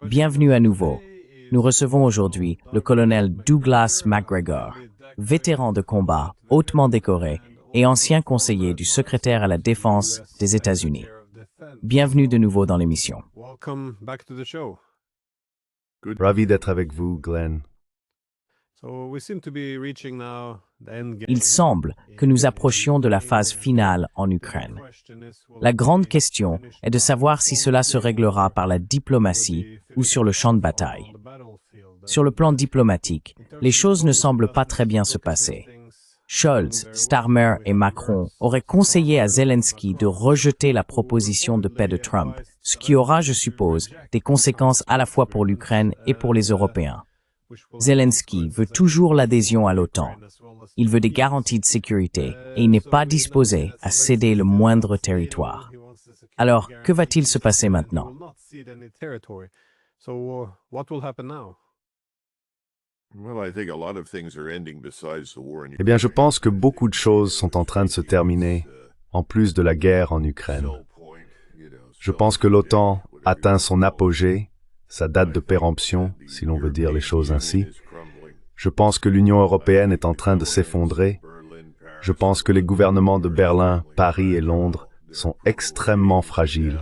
Bienvenue à nouveau. Nous recevons aujourd'hui le colonel Douglas McGregor, vétéran de combat, hautement décoré et ancien conseiller du secrétaire à la Défense des États-Unis. Bienvenue de nouveau dans l'émission. Ravi d'être avec vous, Glenn. Il semble que nous approchions de la phase finale en Ukraine. La grande question est de savoir si cela se réglera par la diplomatie ou sur le champ de bataille. Sur le plan diplomatique, les choses ne semblent pas très bien se passer. Scholz, Starmer et Macron auraient conseillé à Zelensky de rejeter la proposition de paix de Trump, ce qui aura, je suppose, des conséquences à la fois pour l'Ukraine et pour les Européens. Zelensky veut toujours l'adhésion à l'OTAN. Il veut des garanties de sécurité et il n'est pas disposé à céder le moindre territoire. Alors, que va-t-il se passer maintenant? Eh bien, je pense que beaucoup de choses sont en train de se terminer, en plus de la guerre en Ukraine. Je pense que l'OTAN atteint son apogée, sa date de péremption, si l'on veut dire les choses ainsi. Je pense que l'Union européenne est en train de s'effondrer. Je pense que les gouvernements de Berlin, Paris et Londres sont extrêmement fragiles.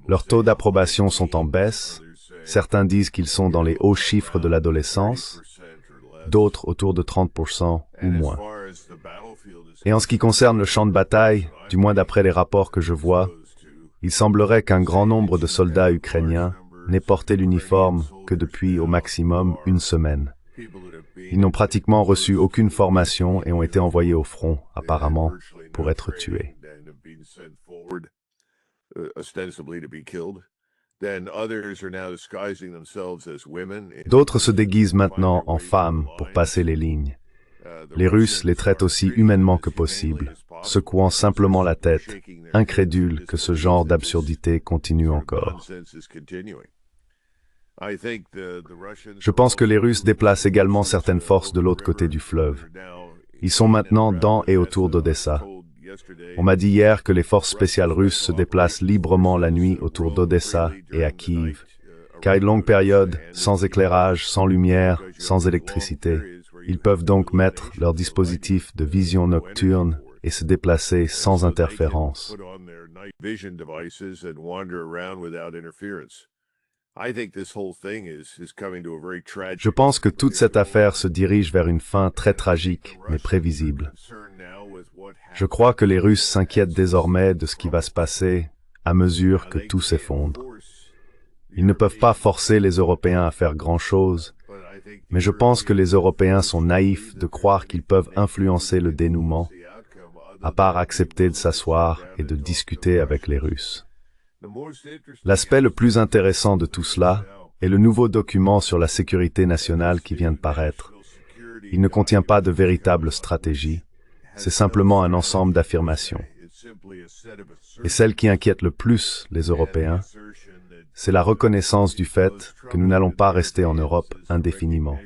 Leurs taux d'approbation sont en baisse. Certains disent qu'ils sont dans les hauts chiffres de l'adolescence, d'autres autour de 30% ou moins. Et en ce qui concerne le champ de bataille, du moins d'après les rapports que je vois, il semblerait qu'un grand nombre de soldats ukrainiens n'aient porté l'uniforme que depuis au maximum une semaine. Ils n'ont pratiquement reçu aucune formation et ont été envoyés au front, apparemment, pour être tués. D'autres se déguisent maintenant en femmes pour passer les lignes. Les Russes les traitent aussi humainement que possible, secouant simplement la tête, incrédules que ce genre d'absurdité continue encore. Je pense que les Russes déplacent également certaines forces de l'autre côté du fleuve. Ils sont maintenant dans et autour d'Odessa. On m'a dit hier que les forces spéciales russes se déplacent librement la nuit autour d'Odessa et à Kiev, car une longue période, sans éclairage, sans lumière, sans électricité. Ils peuvent donc mettre leur dispositif de vision nocturne et se déplacer sans interférence. Je pense que toute cette affaire se dirige vers une fin très tragique, mais prévisible. Je crois que les Russes s'inquiètent désormais de ce qui va se passer à mesure que tout s'effondre. Ils ne peuvent pas forcer les Européens à faire grand-chose, mais je pense que les Européens sont naïfs de croire qu'ils peuvent influencer le dénouement, à part accepter de s'asseoir et de discuter avec les Russes. L'aspect le plus intéressant de tout cela est le nouveau document sur la sécurité nationale qui vient de paraître. Il ne contient pas de véritable stratégie, c'est simplement un ensemble d'affirmations. Et celle qui inquiète le plus les Européens, c'est la reconnaissance du fait que nous n'allons pas rester en Europe indéfiniment.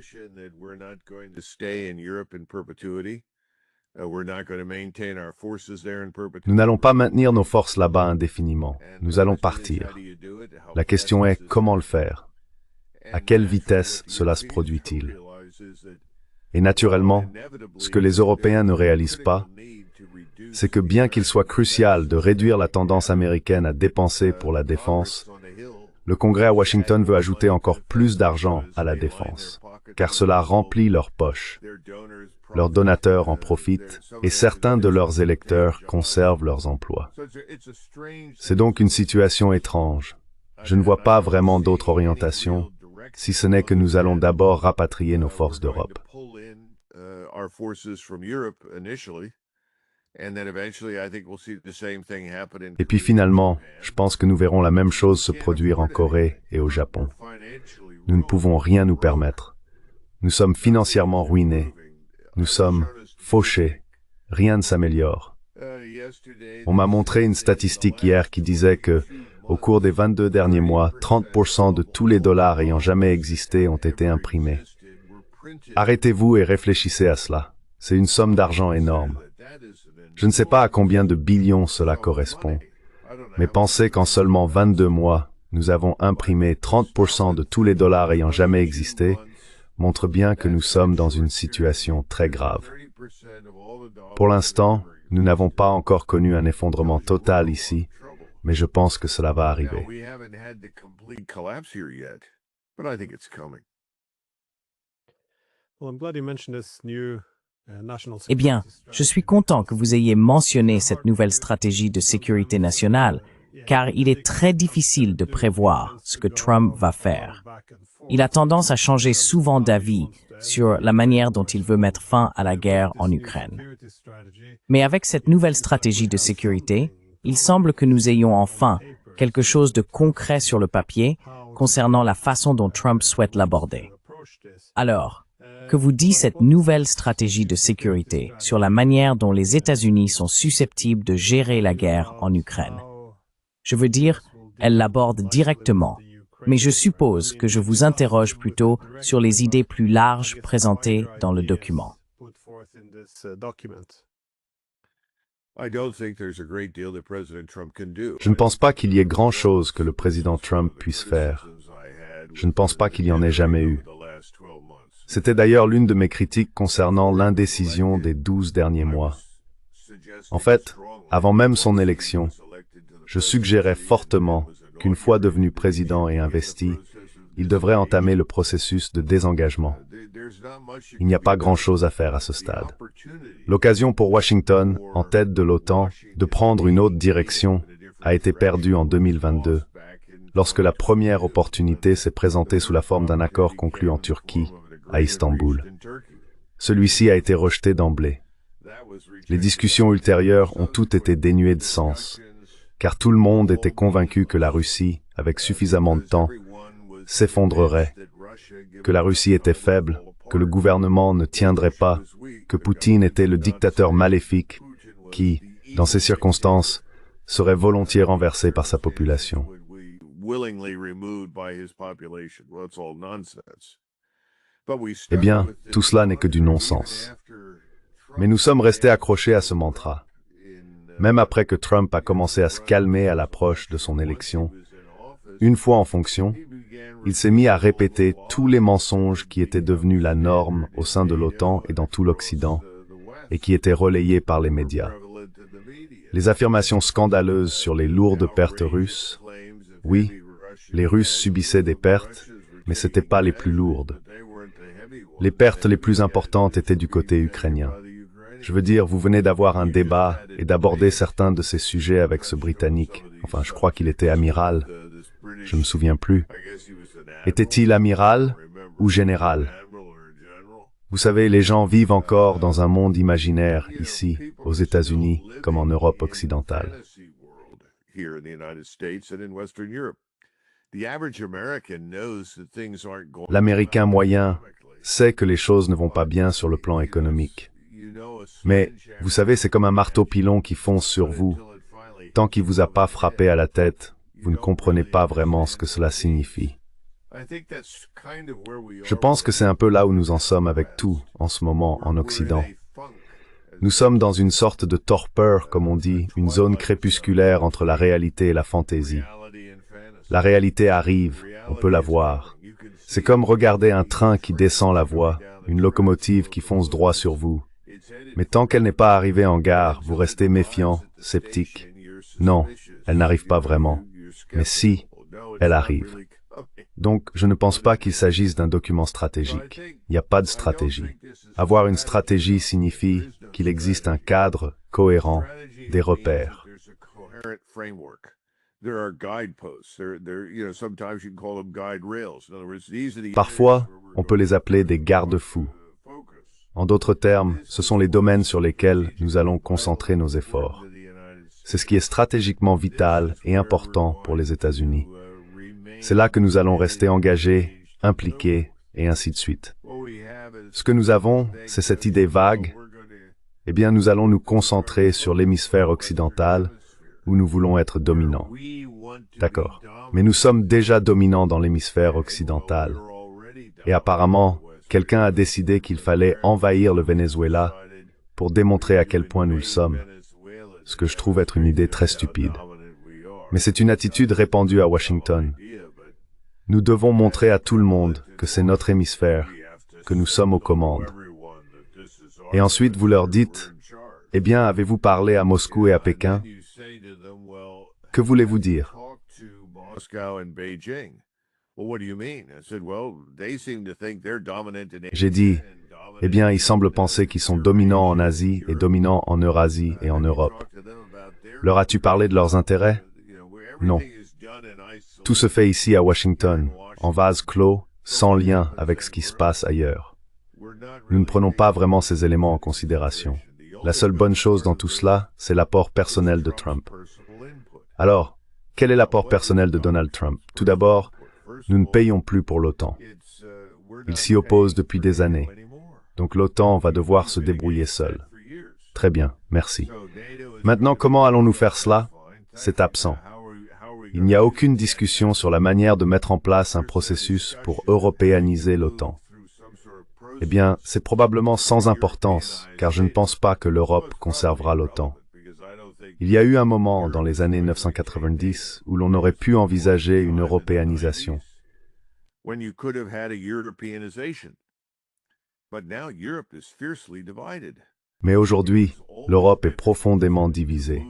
Nous n'allons pas maintenir nos forces là-bas indéfiniment. Nous allons partir. La question est comment le faire? À quelle vitesse cela se produit-il? Et naturellement, ce que les Européens ne réalisent pas, c'est que bien qu'il soit crucial de réduire la tendance américaine à dépenser pour la défense, le Congrès à Washington veut ajouter encore plus d'argent à la défense, car cela remplit leurs poches. Leurs donateurs en profitent et certains de leurs électeurs conservent leurs emplois. C'est donc une situation étrange. Je ne vois pas vraiment d'autre orientation, si ce n'est que nous allons d'abord rapatrier nos forces d'Europe. Et puis finalement, je pense que nous verrons la même chose se produire en Corée et au Japon. Nous ne pouvons rien nous permettre. Nous sommes financièrement ruinés. Nous sommes fauchés. Rien ne s'améliore. On m'a montré une statistique hier qui disait que, au cours des 22 derniers mois, 30% de tous les dollars ayant jamais existé ont été imprimés. Arrêtez-vous et réfléchissez à cela. C'est une somme d'argent énorme. Je ne sais pas à combien de billions cela correspond, mais pensez qu'en seulement 22 mois, nous avons imprimé 30% de tous les dollars ayant jamais existé, montre bien que nous sommes dans une situation très grave. Pour l'instant, nous n'avons pas encore connu un effondrement total ici, mais je pense que cela va arriver. Eh bien, je suis content que vous ayez mentionné cette nouvelle stratégie de sécurité nationale, car il est très difficile de prévoir ce que Trump va faire. Il a tendance à changer souvent d'avis sur la manière dont il veut mettre fin à la guerre en Ukraine. Mais avec cette nouvelle stratégie de sécurité, il semble que nous ayons enfin quelque chose de concret sur le papier concernant la façon dont Trump souhaite l'aborder. Alors, que vous dit cette nouvelle stratégie de sécurité sur la manière dont les États-Unis sont susceptibles de gérer la guerre en Ukraine? Je veux dire, elle l'aborde directement, mais je suppose que je vous interroge plutôt sur les idées plus larges présentées dans le document. Je ne pense pas qu'il y ait grand-chose que le président Trump puisse faire. Je ne pense pas qu'il y en ait jamais eu. C'était d'ailleurs l'une de mes critiques concernant l'indécision des 12 derniers mois. En fait, avant même son élection, je suggérais fortement qu'une fois devenu président et investi, il devrait entamer le processus de désengagement. Il n'y a pas grand-chose à faire à ce stade. L'occasion pour Washington, en tête de l'OTAN, de prendre une autre direction a été perdue en 2022, lorsque la première opportunité s'est présentée sous la forme d'un accord conclu en Turquie, à Istanbul. Celui-ci a été rejeté d'emblée. Les discussions ultérieures ont toutes été dénuées de sens, car tout le monde était convaincu que la Russie, avec suffisamment de temps, s'effondrerait, que la Russie était faible, que le gouvernement ne tiendrait pas, que Poutine était le dictateur maléfique qui, dans ces circonstances, serait volontiers renversé par sa population. Eh bien, tout cela n'est que du non-sens. Mais nous sommes restés accrochés à ce mantra. Même après que Trump a commencé à se calmer à l'approche de son élection, une fois en fonction, il s'est mis à répéter tous les mensonges qui étaient devenus la norme au sein de l'OTAN et dans tout l'Occident, et qui étaient relayés par les médias. Les affirmations scandaleuses sur les lourdes pertes russes, oui, les Russes subissaient des pertes, mais ce n'étaient pas les plus lourdes. Les pertes les plus importantes étaient du côté ukrainien. Je veux dire, vous venez d'avoir un débat et d'aborder certains de ces sujets avec ce Britannique. Enfin, je crois qu'il était amiral. Je ne me souviens plus. Était-il amiral ou général? Vous savez, les gens vivent encore dans un monde imaginaire, ici, aux États-Unis, comme en Europe occidentale. L'Américain moyen sait que les choses ne vont pas bien sur le plan économique. Mais, vous savez, c'est comme un marteau-pilon qui fonce sur vous. Tant qu'il vous a pas frappé à la tête, vous ne comprenez pas vraiment ce que cela signifie. Je pense que c'est un peu là où nous en sommes avec tout, en ce moment, en Occident. Nous sommes dans une sorte de torpeur, comme on dit, une zone crépusculaire entre la réalité et la fantaisie. La réalité arrive, on peut la voir. C'est comme regarder un train qui descend la voie, une locomotive qui fonce droit sur vous. Mais tant qu'elle n'est pas arrivée en gare, vous restez méfiant, sceptique. Non, elle n'arrive pas vraiment. Mais si, elle arrive. Donc, je ne pense pas qu'il s'agisse d'un document stratégique. Il n'y a pas de stratégie. Avoir une stratégie signifie qu'il existe un cadre cohérent, des repères. Parfois, on peut les appeler des garde-fous. En d'autres termes, ce sont les domaines sur lesquels nous allons concentrer nos efforts. C'est ce qui est stratégiquement vital et important pour les États-Unis. C'est là que nous allons rester engagés, impliqués, et ainsi de suite. Ce que nous avons, c'est cette idée vague. Eh bien, nous allons nous concentrer sur l'hémisphère occidental, où nous voulons être dominants. D'accord. Mais nous sommes déjà dominants dans l'hémisphère occidental. Et apparemment, quelqu'un a décidé qu'il fallait envahir le Venezuela pour démontrer à quel point nous le sommes. Ce que je trouve être une idée très stupide. Mais c'est une attitude répandue à Washington. Nous devons montrer à tout le monde que c'est notre hémisphère, que nous sommes aux commandes. Et ensuite, vous leur dites, « Eh bien, avez-vous parlé à Moscou et à Pékin? Que voulez-vous dire? » J'ai dit, « Eh bien, ils semblent penser qu'ils sont dominants en Asie et dominants en Eurasie et en Europe. » Leur as-tu parlé de leurs intérêts? Non. Tout se fait ici à Washington, en vase clos, sans lien avec ce qui se passe ailleurs. Nous ne prenons pas vraiment ces éléments en considération. La seule bonne chose dans tout cela, c'est l'apport personnel de Trump. Alors, quel est l'apport personnel de Donald Trump? Tout d'abord, nous ne payons plus pour l'OTAN. Il s'y oppose depuis des années. Donc l'OTAN va devoir se débrouiller seul. Très bien, merci. Maintenant, comment allons-nous faire cela? C'est absent. Il n'y a aucune discussion sur la manière de mettre en place un processus pour européaniser l'OTAN. Eh bien, c'est probablement sans importance, car je ne pense pas que l'Europe conservera l'OTAN. Il y a eu un moment, dans les années 1990, où l'on aurait pu envisager une européanisation. Mais aujourd'hui, l'Europe est profondément divisée.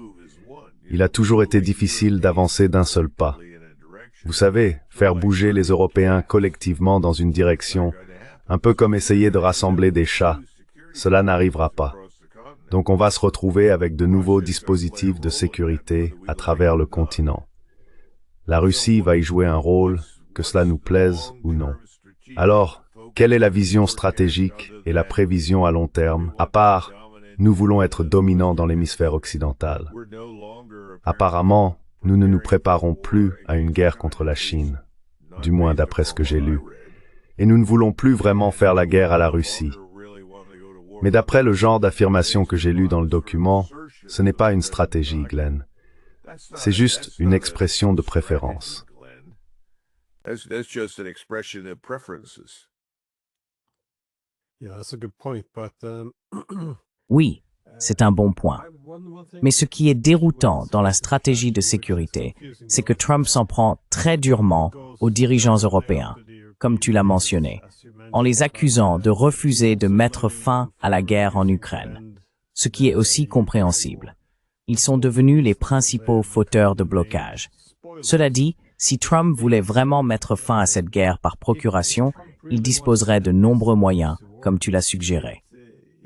Il a toujours été difficile d'avancer d'un seul pas. Vous savez, faire bouger les Européens collectivement dans une direction, un peu comme essayer de rassembler des chats, cela n'arrivera pas. Donc on va se retrouver avec de nouveaux dispositifs de sécurité à travers le continent. La Russie va y jouer un rôle, que cela nous plaise ou non. Alors, quelle est la vision stratégique et la prévision à long terme, à part « nous voulons être dominants dans l'hémisphère occidental ». Apparemment, nous ne nous préparons plus à une guerre contre la Chine, du moins d'après ce que j'ai lu. Et nous ne voulons plus vraiment faire la guerre à la Russie. Mais d'après le genre d'affirmation que j'ai lu dans le document, ce n'est pas une stratégie, Glenn. C'est juste une expression de préférence. Oui, c'est un bon point. Mais ce qui est déroutant dans la stratégie de sécurité, c'est que Trump s'en prend très durement aux dirigeants européens, comme tu l'as mentionné, en les accusant de refuser de mettre fin à la guerre en Ukraine, ce qui est aussi compréhensible. Ils sont devenus les principaux fauteurs de blocage. Cela dit, si Trump voulait vraiment mettre fin à cette guerre par procuration, il disposerait de nombreux moyens, comme tu l'as suggéré.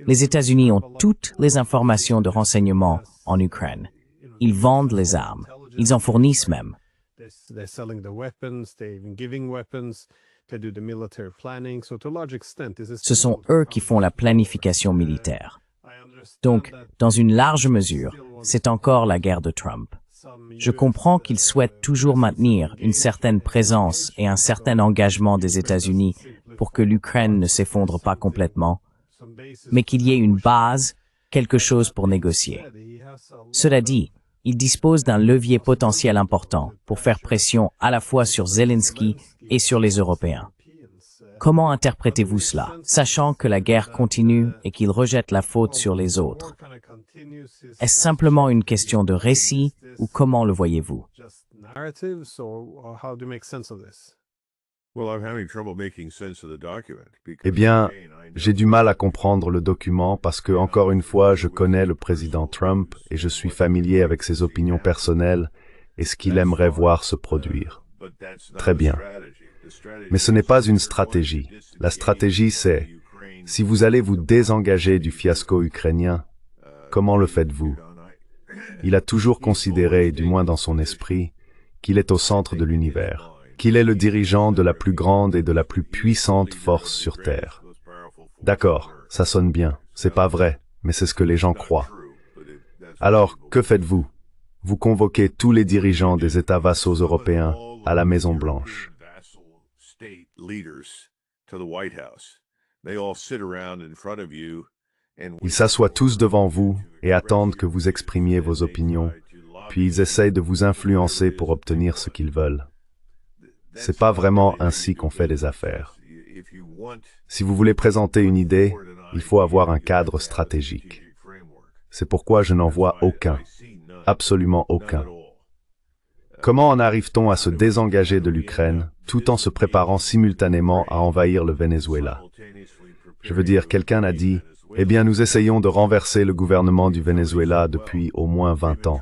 Les États-Unis ont toutes les informations de renseignement en Ukraine. Ils vendent les armes. Ils en fournissent même. Ce sont eux qui font la planification militaire. Donc, dans une large mesure, c'est encore la guerre de Trump. Je comprends qu'il souhaite toujours maintenir une certaine présence et un certain engagement des États-Unis pour que l'Ukraine ne s'effondre pas complètement, mais qu'il y ait une base, quelque chose pour négocier. Cela dit, il dispose d'un levier potentiel important pour faire pression à la fois sur Zelensky et sur les Européens. Comment interprétez-vous cela, sachant que la guerre continue et qu'il rejette la faute sur les autres? Est-ce simplement une question de récit ou comment le voyez-vous? Eh bien, j'ai du mal à comprendre le document parce que, encore une fois, je connais le président Trump et je suis familier avec ses opinions personnelles et ce qu'il aimerait voir se produire. Très bien. Mais ce n'est pas une stratégie. La stratégie, c'est, si vous allez vous désengager du fiasco ukrainien, comment le faites-vous? Il a toujours considéré, du moins dans son esprit, qu'il est au centre de l'univers, qu'il est le dirigeant de la plus grande et de la plus puissante force sur Terre. D'accord, ça sonne bien, c'est pas vrai, mais c'est ce que les gens croient. Alors, que faites-vous? Vous convoquez tous les dirigeants des États vassaux européens à la Maison-Blanche. Ils s'assoient tous devant vous et attendent que vous exprimiez vos opinions, puis ils essayent de vous influencer pour obtenir ce qu'ils veulent. C'est pas vraiment ainsi qu'on fait les affaires. Si vous voulez présenter une idée, il faut avoir un cadre stratégique. C'est pourquoi je n'en vois aucun, absolument aucun. Comment en arrive-t-on à se désengager de l'Ukraine tout en se préparant simultanément à envahir le Venezuela? Je veux dire, quelqu'un a dit, eh bien nous essayons de renverser le gouvernement du Venezuela depuis au moins 20 ans.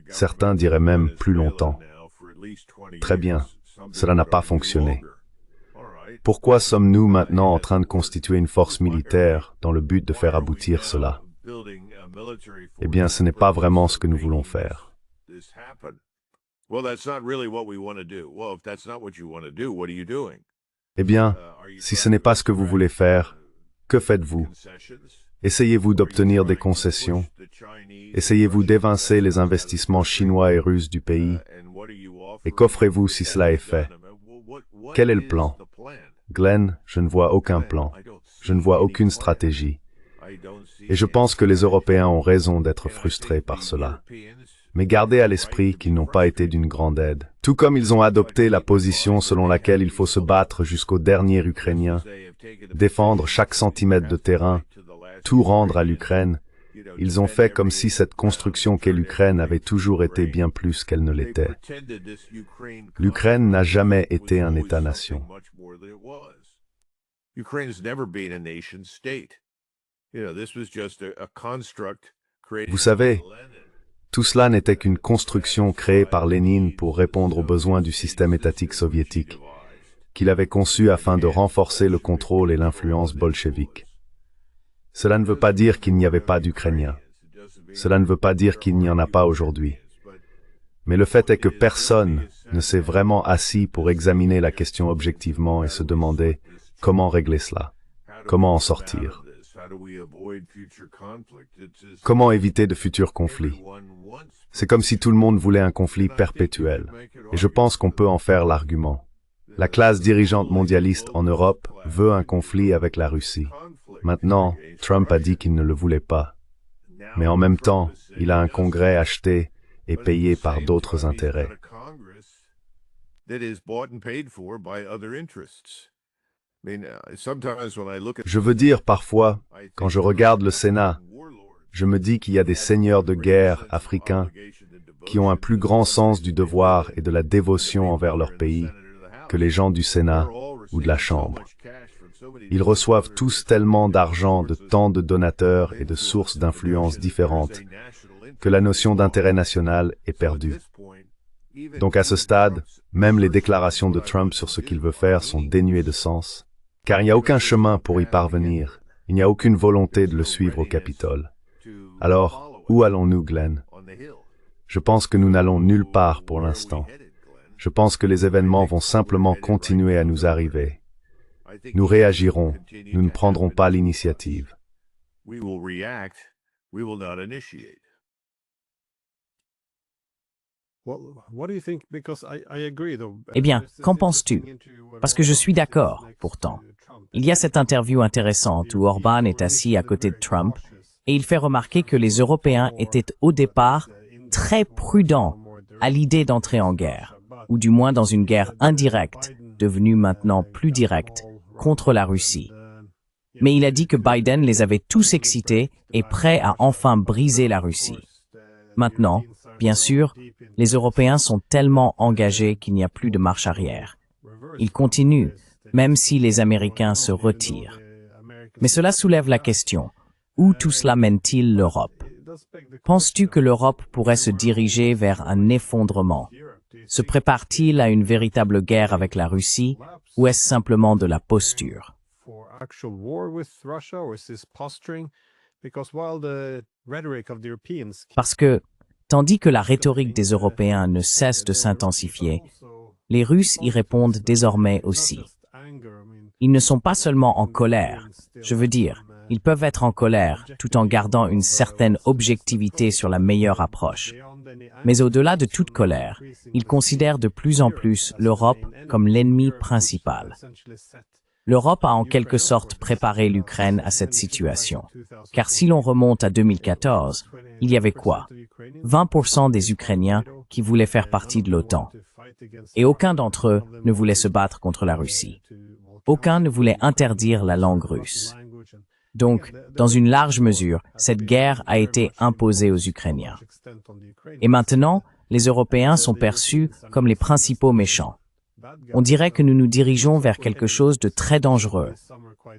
Certains diraient même plus longtemps. Très bien, cela n'a pas fonctionné. Pourquoi sommes-nous maintenant en train de constituer une force militaire dans le but de faire aboutir cela? Eh bien, ce n'est pas vraiment ce que nous voulons faire. Eh bien, si ce n'est pas ce que vous voulez faire, que faites-vous? Essayez-vous d'obtenir des concessions? Essayez-vous d'évincer les investissements chinois et russes du pays? Et qu'offrez-vous si cela est fait? Quel est le plan? Glenn, je ne vois aucun plan. Je ne vois aucune stratégie. Et je pense que les Européens ont raison d'être frustrés par cela. Mais gardez à l'esprit qu'ils n'ont pas été d'une grande aide. Tout comme ils ont adopté la position selon laquelle il faut se battre jusqu'au dernier Ukrainien, défendre chaque centimètre de terrain, tout rendre à l'Ukraine, ils ont fait comme si cette construction qu'est l'Ukraine avait toujours été bien plus qu'elle ne l'était. L'Ukraine n'a jamais été un État-nation. Vous savez, tout cela n'était qu'une construction créée par Lénine pour répondre aux besoins du système étatique soviétique, qu'il avait conçu afin de renforcer le contrôle et l'influence bolchevique. Cela ne veut pas dire qu'il n'y avait pas d'Ukrainiens. Cela ne veut pas dire qu'il n'y en a pas aujourd'hui. Mais le fait est que personne ne s'est vraiment assis pour examiner la question objectivement et se demander comment régler cela, comment en sortir, comment éviter de futurs conflits. C'est comme si tout le monde voulait un conflit perpétuel, et je pense qu'on peut en faire l'argument. La classe dirigeante mondialiste en Europe veut un conflit avec la Russie. Maintenant, Trump a dit qu'il ne le voulait pas. Mais en même temps, il a un congrès acheté et payé par d'autres intérêts. Je veux dire, parfois, quand je regarde le Sénat, je me dis qu'il y a des seigneurs de guerre africains qui ont un plus grand sens du devoir et de la dévotion envers leur pays que les gens du Sénat ou de la Chambre. Ils reçoivent tous tellement d'argent de tant de donateurs et de sources d'influence différentes que la notion d'intérêt national est perdue. Donc à ce stade, même les déclarations de Trump sur ce qu'il veut faire sont dénuées de sens, car il n'y a aucun chemin pour y parvenir, il n'y a aucune volonté de le suivre au Capitole. Alors, où allons-nous, Glenn? Je pense que nous n'allons nulle part pour l'instant. Je pense que les événements vont simplement continuer à nous arriver. Nous réagirons, nous ne prendrons pas l'initiative. Eh bien, qu'en penses-tu? Parce que je suis d'accord, pourtant. Il y a cette interview intéressante où Orban est assis à côté de Trump et il fait remarquer que les Européens étaient au départ très prudents à l'idée d'entrer en guerre, ou du moins dans une guerre indirecte, devenue maintenant plus directe, contre la Russie. Mais il a dit que Biden les avait tous excités et prêts à enfin briser la Russie. Maintenant, bien sûr, les Européens sont tellement engagés qu'il n'y a plus de marche arrière. Ils continuent, même si les Américains se retirent. Mais cela soulève la question, où tout cela mène-t-il l'Europe? Penses-tu que l'Europe pourrait se diriger vers un effondrement? Se prépare-t-il à une véritable guerre avec la Russie, ou est-ce simplement de la posture? Parce que, tandis que la rhétorique des Européens ne cesse de s'intensifier, les Russes y répondent désormais aussi. Ils ne sont pas seulement en colère, je veux dire, ils peuvent être en colère tout en gardant une certaine objectivité sur la meilleure approche. Mais au-delà de toute colère, ils considèrent de plus en plus l'Europe comme l'ennemi principal. L'Europe a en quelque sorte préparé l'Ukraine à cette situation. Car si l'on remonte à 2014, il y avait quoi? 20% des Ukrainiens qui voulaient faire partie de l'OTAN. Et aucun d'entre eux ne voulait se battre contre la Russie. Aucun ne voulait interdire la langue russe. Donc, dans une large mesure, cette guerre a été imposée aux Ukrainiens. Et maintenant, les Européens sont perçus comme les principaux méchants. On dirait que nous nous dirigeons vers quelque chose de très dangereux,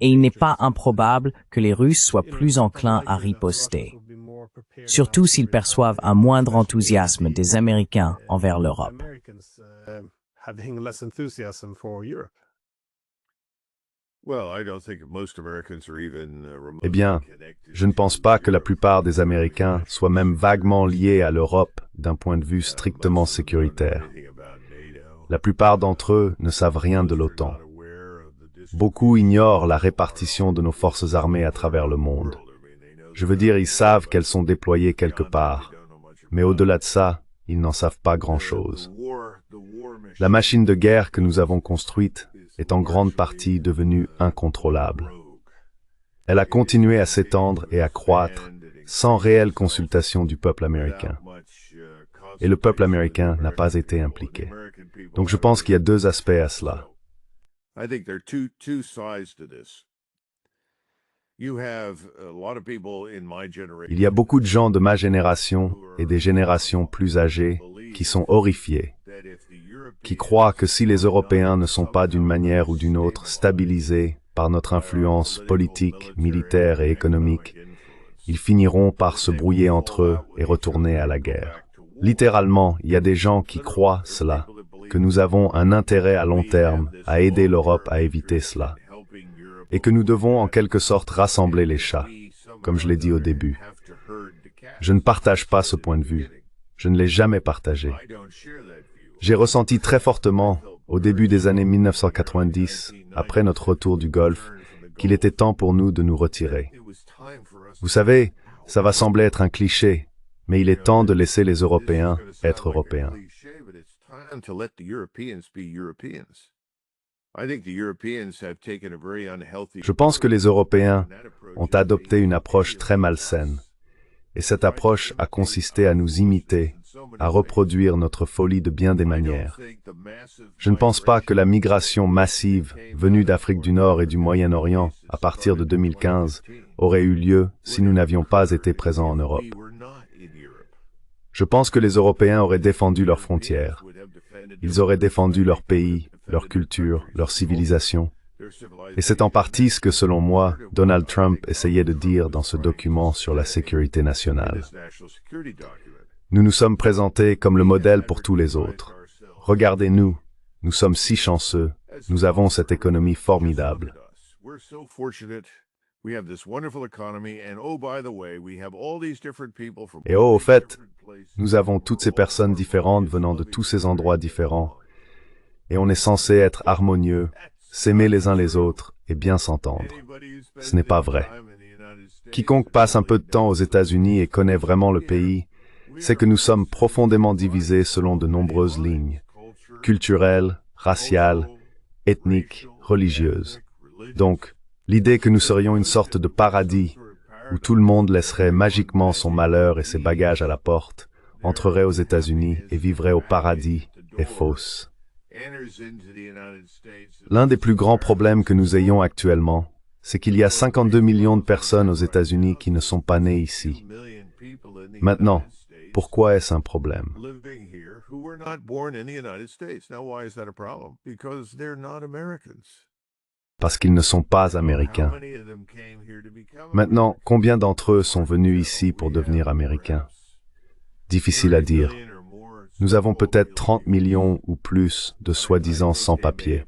et il n'est pas improbable que les Russes soient plus enclins à riposter, surtout s'ils perçoivent un moindre enthousiasme des Américains envers l'Europe. Eh bien, je ne pense pas que la plupart des Américains soient même vaguement liés à l'Europe d'un point de vue strictement sécuritaire. La plupart d'entre eux ne savent rien de l'OTAN. Beaucoup ignorent la répartition de nos forces armées à travers le monde. Je veux dire, ils savent qu'elles sont déployées quelque part, mais au-delà de ça, ils n'en savent pas grand-chose. La machine de guerre que nous avons construite est en grande partie devenue incontrôlable. Elle a continué à s'étendre et à croître sans réelle consultation du peuple américain. Et le peuple américain n'a pas été impliqué. Donc je pense qu'il y a deux aspects à cela. Il y a beaucoup de gens de ma génération et des générations plus âgées qui sont horrifiés, qui croient que si les Européens ne sont pas d'une manière ou d'une autre stabilisés par notre influence politique, militaire et économique, ils finiront par se brouiller entre eux et retourner à la guerre. Littéralement, il y a des gens qui croient cela, que nous avons un intérêt à long terme à aider l'Europe à éviter cela, et que nous devons en quelque sorte rassembler les chats, comme je l'ai dit au début. Je ne partage pas ce point de vue. Je ne l'ai jamais partagé. J'ai ressenti très fortement, au début des années 1990, après notre retour du Golfe, qu'il était temps pour nous de nous retirer. Vous savez, ça va sembler être un cliché, mais il est temps de laisser les Européens être Européens. Je pense que les Européens ont adopté une approche très malsaine, et cette approche a consisté à nous imiter, à reproduire notre folie de bien des manières. Je ne pense pas que la migration massive venue d'Afrique du Nord et du Moyen-Orient à partir de 2015 aurait eu lieu si nous n'avions pas été présents en Europe. Je pense que les Européens auraient défendu leurs frontières. Ils auraient défendu leur pays, leur culture, leur civilisation. Et c'est en partie ce que, selon moi, Donald Trump essayait de dire dans ce document sur la sécurité nationale. Nous nous sommes présentés comme le modèle pour tous les autres. Regardez-nous, nous sommes si chanceux, nous avons cette économie formidable. Et au fait, nous avons toutes ces personnes différentes venant de tous ces endroits différents, et on est censé être harmonieux, s'aimer les uns les autres et bien s'entendre. Ce n'est pas vrai. Quiconque passe un peu de temps aux États-Unis et connaît vraiment le pays, sait que nous sommes profondément divisés selon de nombreuses lignes, culturelles, raciales, ethniques, religieuses. Donc, l'idée que nous serions une sorte de paradis, où tout le monde laisserait magiquement son malheur et ses bagages à la porte, entrerait aux États-Unis et vivrait au paradis, est fausse. L'un des plus grands problèmes que nous ayons actuellement, c'est qu'il y a 52 millions de personnes aux États-Unis qui ne sont pas nées ici. Maintenant, pourquoi est-ce un problème? Parce qu'ils ne sont pas américains. Maintenant, combien d'entre eux sont venus ici pour devenir américains? Difficile à dire. Nous avons peut-être 30 millions ou plus de soi-disant sans-papiers.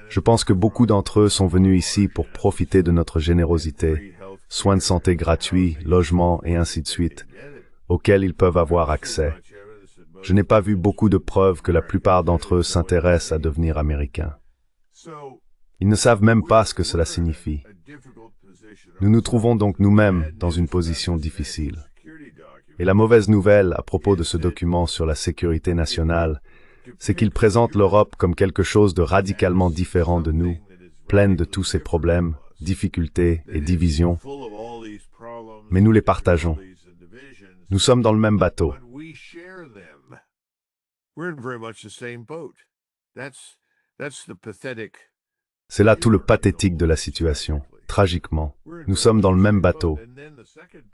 Je pense que beaucoup d'entre eux sont venus ici pour profiter de notre générosité, soins de santé gratuits, logements et ainsi de suite, auxquels ils peuvent avoir accès. Je n'ai pas vu beaucoup de preuves que la plupart d'entre eux s'intéressent à devenir américains. Ils ne savent même pas ce que cela signifie. Nous nous trouvons donc nous-mêmes dans une position difficile. Et la mauvaise nouvelle à propos de ce document sur la sécurité nationale, c'est qu'il présente l'Europe comme quelque chose de radicalement différent de nous, pleine de tous ces problèmes, difficultés et divisions. Mais nous les partageons. Nous sommes dans le même bateau. C'est là tout le pathétique de la situation. Tragiquement, nous sommes dans le même bateau.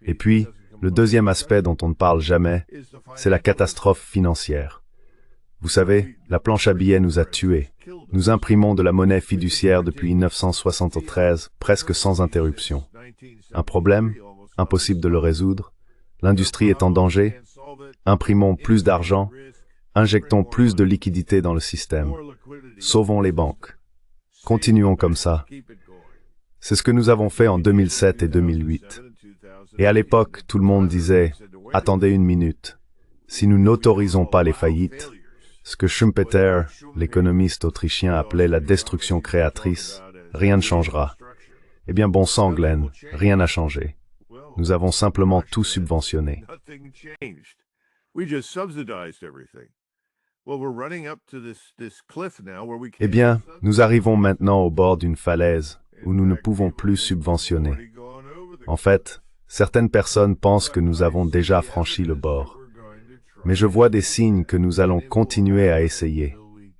Et puis, Le deuxième aspect dont on ne parle jamais, c'est la catastrophe financière. Vous savez, la planche à billets nous a tués. Nous imprimons de la monnaie fiduciaire depuis 1973, presque sans interruption. Un problème? Impossible de le résoudre. L'industrie est en danger. Imprimons plus d'argent. Injectons plus de liquidités dans le système. Sauvons les banques. Continuons comme ça. C'est ce que nous avons fait en 2007 et 2008. Et à l'époque, tout le monde disait « Attendez une minute. Si nous n'autorisons pas les faillites, ce que Schumpeter, l'économiste autrichien, appelait la destruction créatrice, rien ne changera. » Eh bien, bon sang, Glenn, rien n'a changé. Nous avons simplement tout subventionné. Eh bien, nous arrivons maintenant au bord d'une falaise où nous ne pouvons plus subventionner. En fait, certaines personnes pensent que nous avons déjà franchi le bord. Mais je vois des signes que nous allons continuer à essayer,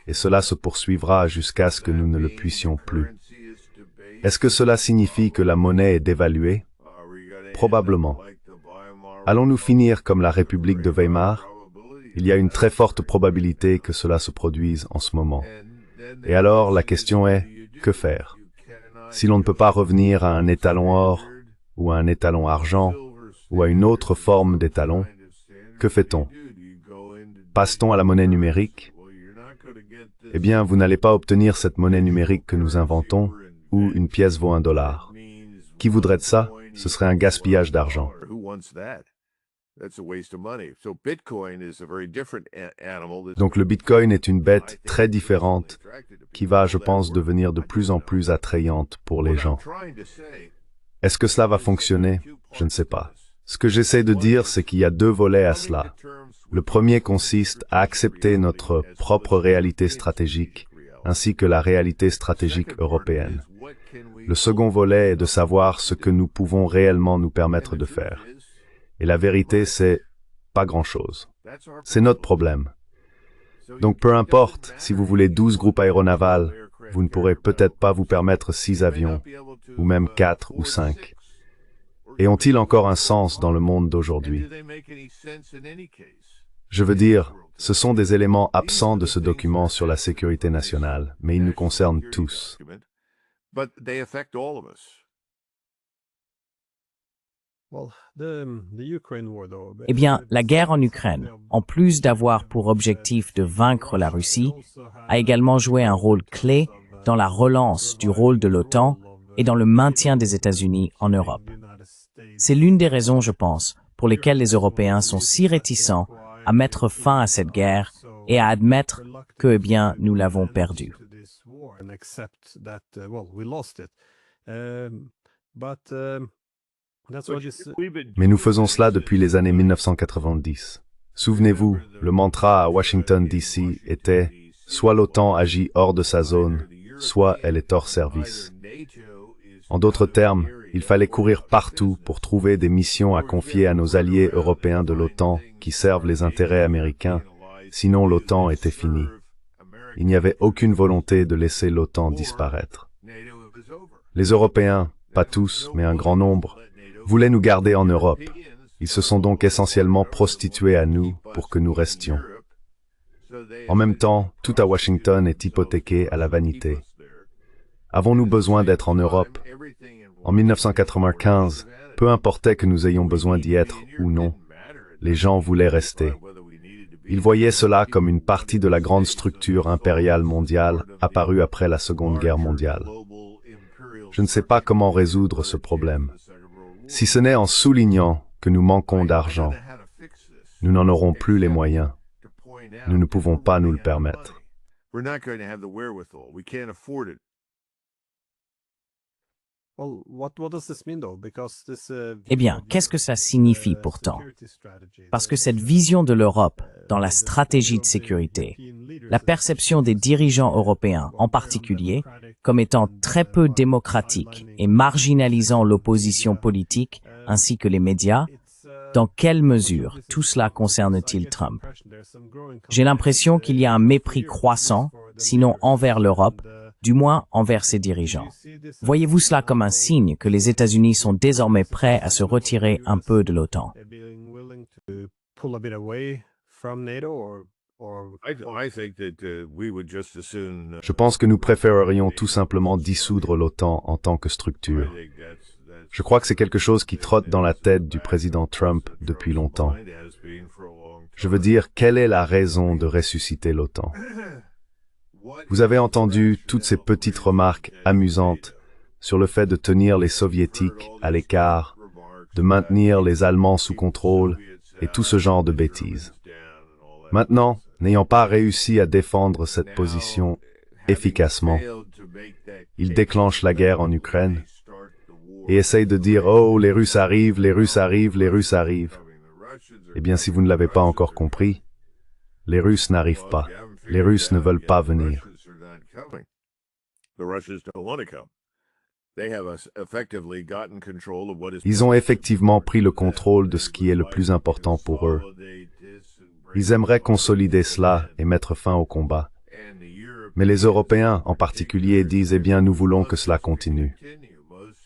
et cela se poursuivra jusqu'à ce que nous ne le puissions plus. Est-ce que cela signifie que la monnaie est dévaluée? Probablement. Allons-nous finir comme la République de Weimar? Il y a une très forte probabilité que cela se produise en ce moment. Et alors, la question est, que faire? Si l'on ne peut pas revenir à un étalon or, ou à un étalon argent, ou à une autre forme d'étalon, que fait-on? Passe-t-on à la monnaie numérique? Eh bien, vous n'allez pas obtenir cette monnaie numérique que nous inventons, où une pièce vaut $1. Qui voudrait de ça? Ce serait un gaspillage d'argent. Donc le Bitcoin est une bête très différente qui va, je pense, devenir de plus en plus attrayante pour les gens. Est-ce que cela va fonctionner? Je ne sais pas. Ce que j'essaie de dire, c'est qu'il y a deux volets à cela. Le premier consiste à accepter notre propre réalité stratégique, ainsi que la réalité stratégique européenne. Le second volet est de savoir ce que nous pouvons réellement nous permettre de faire. Et la vérité, c'est pas grand-chose. C'est notre problème. Donc peu importe, si vous voulez 12 groupes aéronavals, vous ne pourrez peut-être pas vous permettre 6 avions, ou même 4 ou 5. Et ont-ils encore un sens dans le monde d'aujourd'hui? Je veux dire, ce sont des éléments absents de ce document sur la sécurité nationale, mais ils nous concernent tous. Eh bien, la guerre en Ukraine, en plus d'avoir pour objectif de vaincre la Russie, a également joué un rôle clé dans la relance du rôle de l'OTAN et dans le maintien des États-Unis en Europe. C'est l'une des raisons, je pense, pour lesquelles les Européens sont si réticents à mettre fin à cette guerre et à admettre que, eh bien, nous l'avons perdue. Mais nous faisons cela depuis les années 1990. Souvenez-vous, le mantra à Washington, D.C. était « soit l'OTAN agit hors de sa zone, soit elle est hors service ». En d'autres termes, il fallait courir partout pour trouver des missions à confier à nos alliés européens de l'OTAN qui servent les intérêts américains, sinon l'OTAN était finie. Il n'y avait aucune volonté de laisser l'OTAN disparaître. Les Européens, pas tous, mais un grand nombre, voulaient nous garder en Europe. Ils se sont donc essentiellement prostitués à nous pour que nous restions. En même temps, tout à Washington est hypothéqué à la vanité. Avons-nous besoin d'être en Europe? En 1995, peu importait que nous ayons besoin d'y être ou non, les gens voulaient rester. Ils voyaient cela comme une partie de la grande structure impériale mondiale apparue après la Seconde Guerre mondiale. Je ne sais pas comment résoudre ce problème, si ce n'est en soulignant que nous manquons d'argent. Nous n'en aurons plus les moyens. Nous ne pouvons pas nous le permettre. Eh bien, qu'est-ce que ça signifie pourtant? Parce que cette vision de l'Europe dans la stratégie de sécurité, la perception des dirigeants européens en particulier, comme étant très peu démocratique et marginalisant l'opposition politique ainsi que les médias, dans quelle mesure tout cela concerne-t-il Trump? J'ai l'impression qu'il y a un mépris croissant, sinon envers l'Europe, du moins envers ses dirigeants. Voyez-vous cela comme un signe que les États-Unis sont désormais prêts à se retirer un peu de l'OTAN? Je pense que nous préférerions tout simplement dissoudre l'OTAN en tant que structure. Je crois que c'est quelque chose qui trotte dans la tête du président Trump depuis longtemps. Je veux dire, quelle est la raison de ressusciter l'OTAN? Vous avez entendu toutes ces petites remarques amusantes sur le fait de tenir les Soviétiques à l'écart, de maintenir les Allemands sous contrôle et tout ce genre de bêtises. Maintenant, n'ayant pas réussi à défendre cette position efficacement, il déclenche la guerre en Ukraine et essaye de dire « Oh, les Russes arrivent, les Russes arrivent, les Russes arrivent ». Eh bien, si vous ne l'avez pas encore compris, les Russes n'arrivent pas. Les Russes ne veulent pas venir. Ils ont effectivement pris le contrôle de ce qui est le plus important pour eux. Ils aimeraient consolider cela et mettre fin au combat. Mais les Européens, en particulier, disent « Eh bien, nous voulons que cela continue ».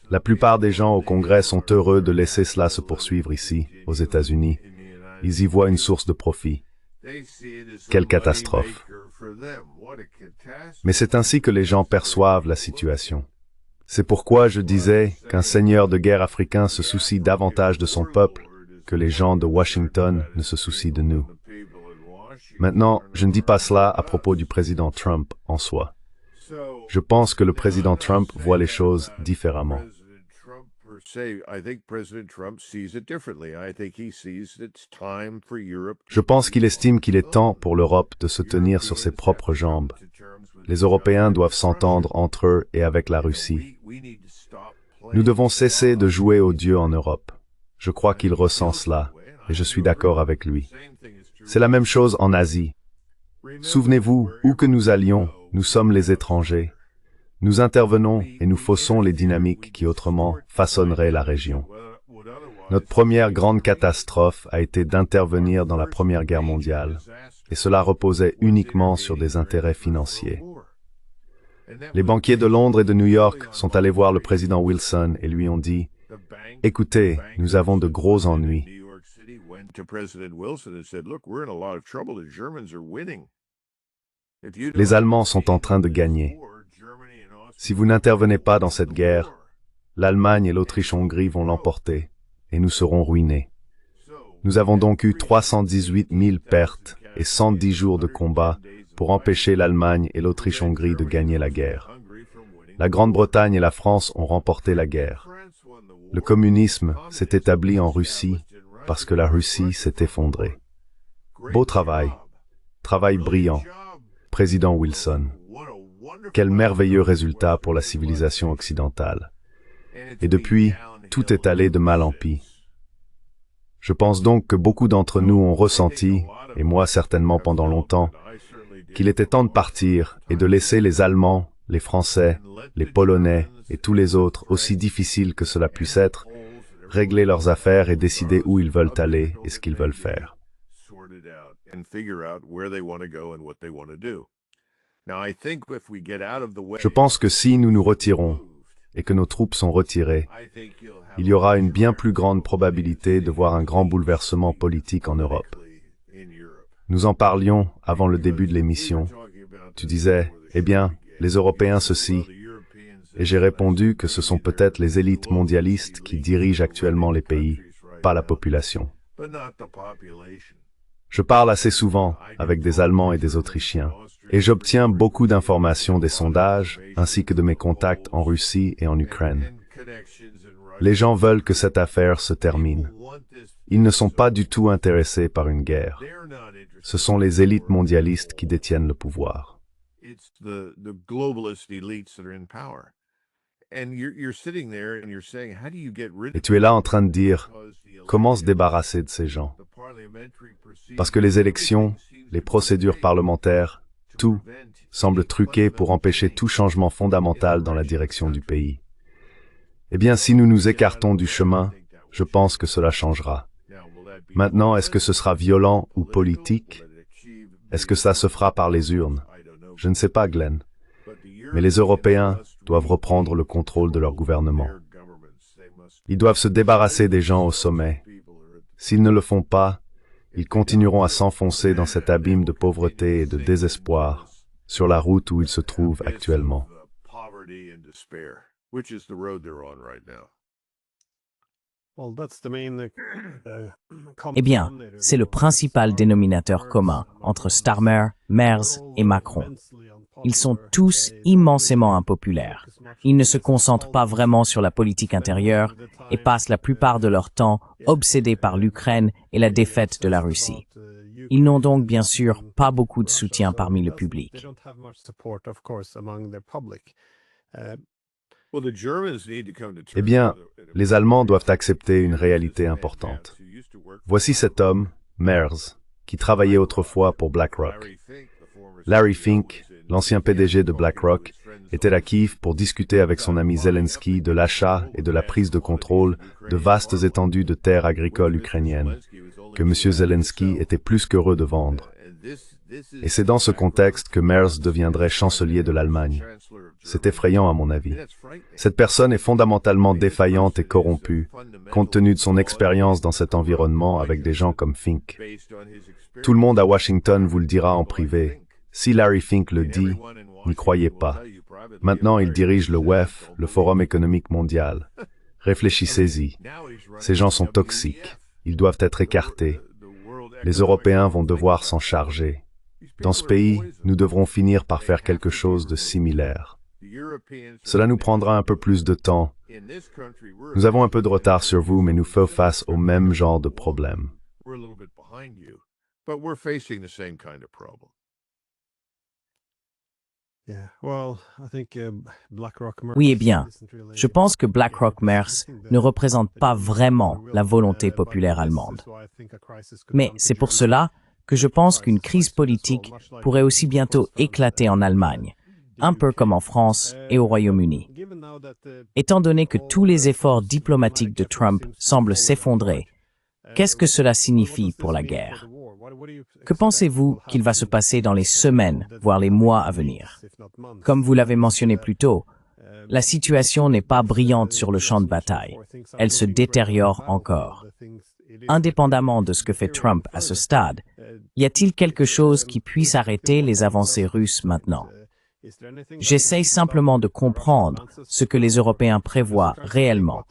La plupart des gens au Congrès sont heureux de laisser cela se poursuivre ici, aux États-Unis. Ils y voient une source de profit. Quelle catastrophe. Mais c'est ainsi que les gens perçoivent la situation. C'est pourquoi je disais qu'un seigneur de guerre africain se soucie davantage de son peuple que les gens de Washington ne se soucient de nous. Maintenant, je ne dis pas cela à propos du président Trump en soi. Je pense que le président Trump voit les choses différemment. Je pense qu'il estime qu'il est temps pour l'Europe de se tenir sur ses propres jambes. Les Européens doivent s'entendre entre eux et avec la Russie. Nous devons cesser de jouer aux dieux en Europe. Je crois qu'il ressent cela, et je suis d'accord avec lui. C'est la même chose en Asie. Souvenez-vous, où que nous allions, nous sommes les étrangers. Nous intervenons et nous faussons les dynamiques qui autrement façonneraient la région. Notre première grande catastrophe a été d'intervenir dans la Première Guerre mondiale, et cela reposait uniquement sur des intérêts financiers. Les banquiers de Londres et de New York sont allés voir le président Wilson et lui ont dit « Écoutez, nous avons de gros ennuis. » Les Allemands sont en train de gagner. Si vous n'intervenez pas dans cette guerre, l'Allemagne et l'Autriche-Hongrie vont l'emporter, et nous serons ruinés. Nous avons donc eu 318 000 pertes et 110 jours de combat pour empêcher l'Allemagne et l'Autriche-Hongrie de gagner la guerre. La Grande-Bretagne et la France ont remporté la guerre. Le communisme s'est établi en Russie parce que la Russie s'est effondrée. Beau travail. Travail brillant. Président Wilson. Quel merveilleux résultat pour la civilisation occidentale. Et depuis, tout est allé de mal en pis. Je pense donc que beaucoup d'entre nous ont ressenti, et moi certainement pendant longtemps, qu'il était temps de partir et de laisser les Allemands, les Français, les Polonais et tous les autres, aussi difficiles que cela puisse être, régler leurs affaires et décider où ils veulent aller et ce qu'ils veulent faire. Je pense que si nous nous retirons et que nos troupes sont retirées, il y aura une bien plus grande probabilité de voir un grand bouleversement politique en Europe. Nous en parlions avant le début de l'émission. Tu disais, eh bien, les Européens ceci. Et j'ai répondu que ce sont peut-être les élites mondialistes qui dirigent actuellement les pays, pas la population. Je parle assez souvent avec des Allemands et des Autrichiens, et j'obtiens beaucoup d'informations des sondages, ainsi que de mes contacts en Russie et en Ukraine. Les gens veulent que cette affaire se termine. Ils ne sont pas du tout intéressés par une guerre. Ce sont les élites mondialistes qui détiennent le pouvoir. Et tu es là en train de dire, comment se débarrasser de ces gens? Parce que les élections, les procédures parlementaires, tout semble truqué pour empêcher tout changement fondamental dans la direction du pays. Eh bien, si nous nous écartons du chemin, je pense que cela changera. Maintenant, est-ce que ce sera violent ou politique? Est-ce que ça se fera par les urnes? Je ne sais pas, Glenn. Mais les Européens doivent reprendre le contrôle de leur gouvernement. Ils doivent se débarrasser des gens au sommet. S'ils ne le font pas, ils continueront à s'enfoncer dans cet abîme de pauvreté et de désespoir sur la route où ils se trouvent actuellement. Eh bien, c'est le principal dénominateur commun entre Starmer, Merz et Macron. Ils sont tous immensément impopulaires. Ils ne se concentrent pas vraiment sur la politique intérieure et passent la plupart de leur temps obsédés par l'Ukraine et la défaite de la Russie. Ils n'ont donc bien sûr pas beaucoup de soutien parmi le public. Eh bien, les Allemands doivent accepter une réalité importante. Voici cet homme, Merz, qui travaillait autrefois pour BlackRock. Larry Fink, l'ancien PDG de BlackRock, était à Kiev pour discuter avec son ami Zelensky de l'achat et de la prise de contrôle de vastes étendues de terres agricoles ukrainiennes, que M. Zelensky était plus qu'heureux de vendre. Et c'est dans ce contexte que Merz deviendrait chancelier de l'Allemagne. C'est effrayant à mon avis. Cette personne est fondamentalement défaillante et corrompue, compte tenu de son expérience dans cet environnement avec des gens comme Fink. Tout le monde à Washington vous le dira en privé. Si Larry Fink le dit, n'y croyez pas. Maintenant, il dirige le WEF, le Forum économique mondial. Réfléchissez-y. Ces gens sont toxiques. Ils doivent être écartés. Les Européens vont devoir s'en charger. Dans ce pays, nous devrons finir par faire quelque chose de similaire. Cela nous prendra un peu plus de temps. Nous avons un peu de retard sur vous, mais nous faisons face au même genre de problème. Oui, eh bien, je pense que BlackRock Merz ne représente pas vraiment la volonté populaire allemande. Mais c'est pour cela que je pense qu'une crise politique pourrait aussi bientôt éclater en Allemagne, un peu comme en France et au Royaume-Uni. Étant donné que tous les efforts diplomatiques de Trump semblent s'effondrer, qu'est-ce que cela signifie pour la guerre? Que pensez-vous qu'il va se passer dans les semaines, voire les mois à venir? Comme vous l'avez mentionné plus tôt, la situation n'est pas brillante sur le champ de bataille. Elle se détériore encore. Indépendamment de ce que fait Trump à ce stade, y a-t-il quelque chose qui puisse arrêter les avancées russes maintenant? J'essaye simplement de comprendre ce que les Européens prévoient réellement,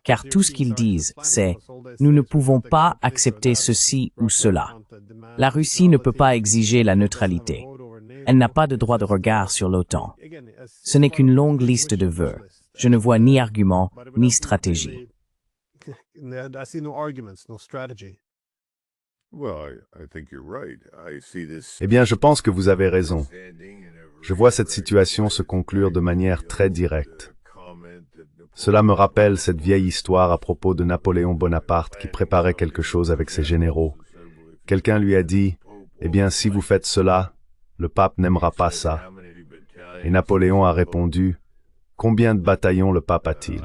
car tout ce qu'ils disent, c'est « nous ne pouvons pas accepter ceci ou cela ». La Russie ne peut pas exiger la neutralité. Elle n'a pas de droit de regard sur l'OTAN. Ce n'est qu'une longue liste de vœux. Je ne vois ni argument, ni stratégie. Eh bien, je pense que vous avez raison. Je vois cette situation se conclure de manière très directe. Cela me rappelle cette vieille histoire à propos de Napoléon Bonaparte qui préparait quelque chose avec ses généraux. Quelqu'un lui a dit, « Eh bien, si vous faites cela, le pape n'aimera pas ça. » Et Napoléon a répondu, « Combien de bataillons le pape a-t-il »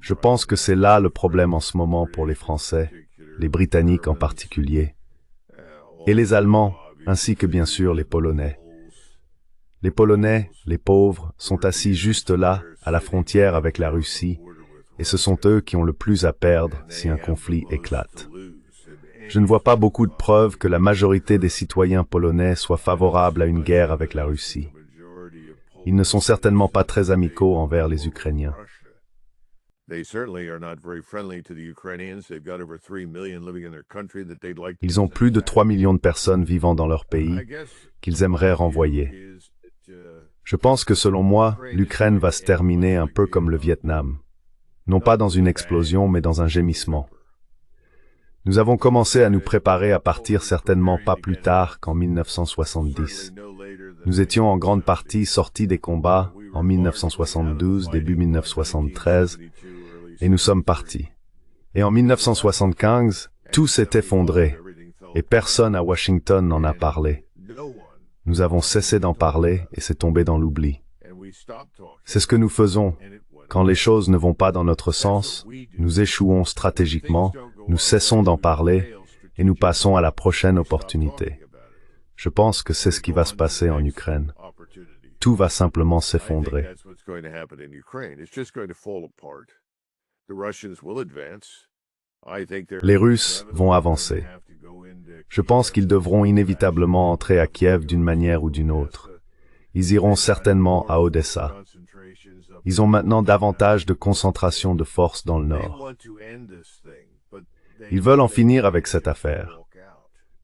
Je pense que c'est là le problème en ce moment pour les Français, les Britanniques en particulier, et les Allemands, ainsi que bien sûr les Polonais. Les Polonais, les pauvres, sont assis juste là, à la frontière avec la Russie, et ce sont eux qui ont le plus à perdre si un conflit éclate. Je ne vois pas beaucoup de preuves que la majorité des citoyens polonais soient favorables à une guerre avec la Russie. Ils ne sont certainement pas très amicaux envers les Ukrainiens. Ils ont plus de 3 millions de personnes vivant dans leur pays qu'ils aimeraient renvoyer. Je pense que selon moi, l'Ukraine va se terminer un peu comme le Vietnam. Non pas dans une explosion, mais dans un gémissement. Nous avons commencé à nous préparer à partir certainement pas plus tard qu'en 1970. Nous étions en grande partie sortis des combats en 1972, début 1973, et nous sommes partis. Et en 1975, tout s'est effondré, et personne à Washington n'en a parlé. Nous avons cessé d'en parler et c'est tombé dans l'oubli. C'est ce que nous faisons. Quand les choses ne vont pas dans notre sens, nous échouons stratégiquement, nous cessons d'en parler et nous passons à la prochaine opportunité. Je pense que c'est ce qui va se passer en Ukraine. tout va simplement s'effondrer. Les Russes vont avancer. Je pense qu'ils devront inévitablement entrer à Kiev d'une manière ou d'une autre. Ils iront certainement à Odessa. Ils ont maintenant davantage de concentration de forces dans le nord. Ils veulent en finir avec cette affaire.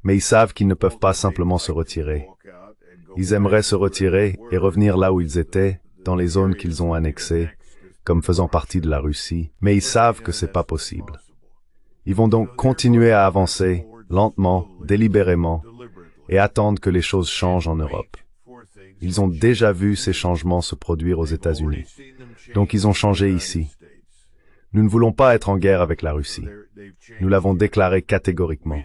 Mais ils savent qu'ils ne peuvent pas simplement se retirer. Ils aimeraient se retirer et revenir là où ils étaient, dans les zones qu'ils ont annexées, comme faisant partie de la Russie, mais ils savent que c'est pas possible. Ils vont donc continuer à avancer, lentement, délibérément, et attendre que les choses changent en Europe. Ils ont déjà vu ces changements se produire aux États-Unis. Donc ils ont changé ici. Nous ne voulons pas être en guerre avec la Russie. Nous l'avons déclaré catégoriquement.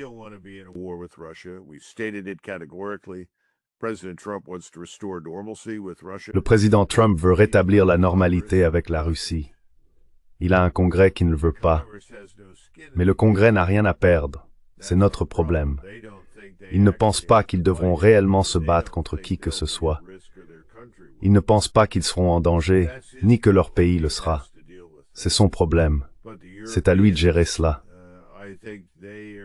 Le président Trump veut rétablir la normalité avec la Russie. Il a un Congrès qui ne le veut pas. Mais le Congrès n'a rien à perdre. C'est notre problème. Ils ne pensent pas qu'ils devront réellement se battre contre qui que ce soit. Ils ne pensent pas qu'ils seront en danger, ni que leur pays le sera. C'est son problème. C'est à lui de gérer cela.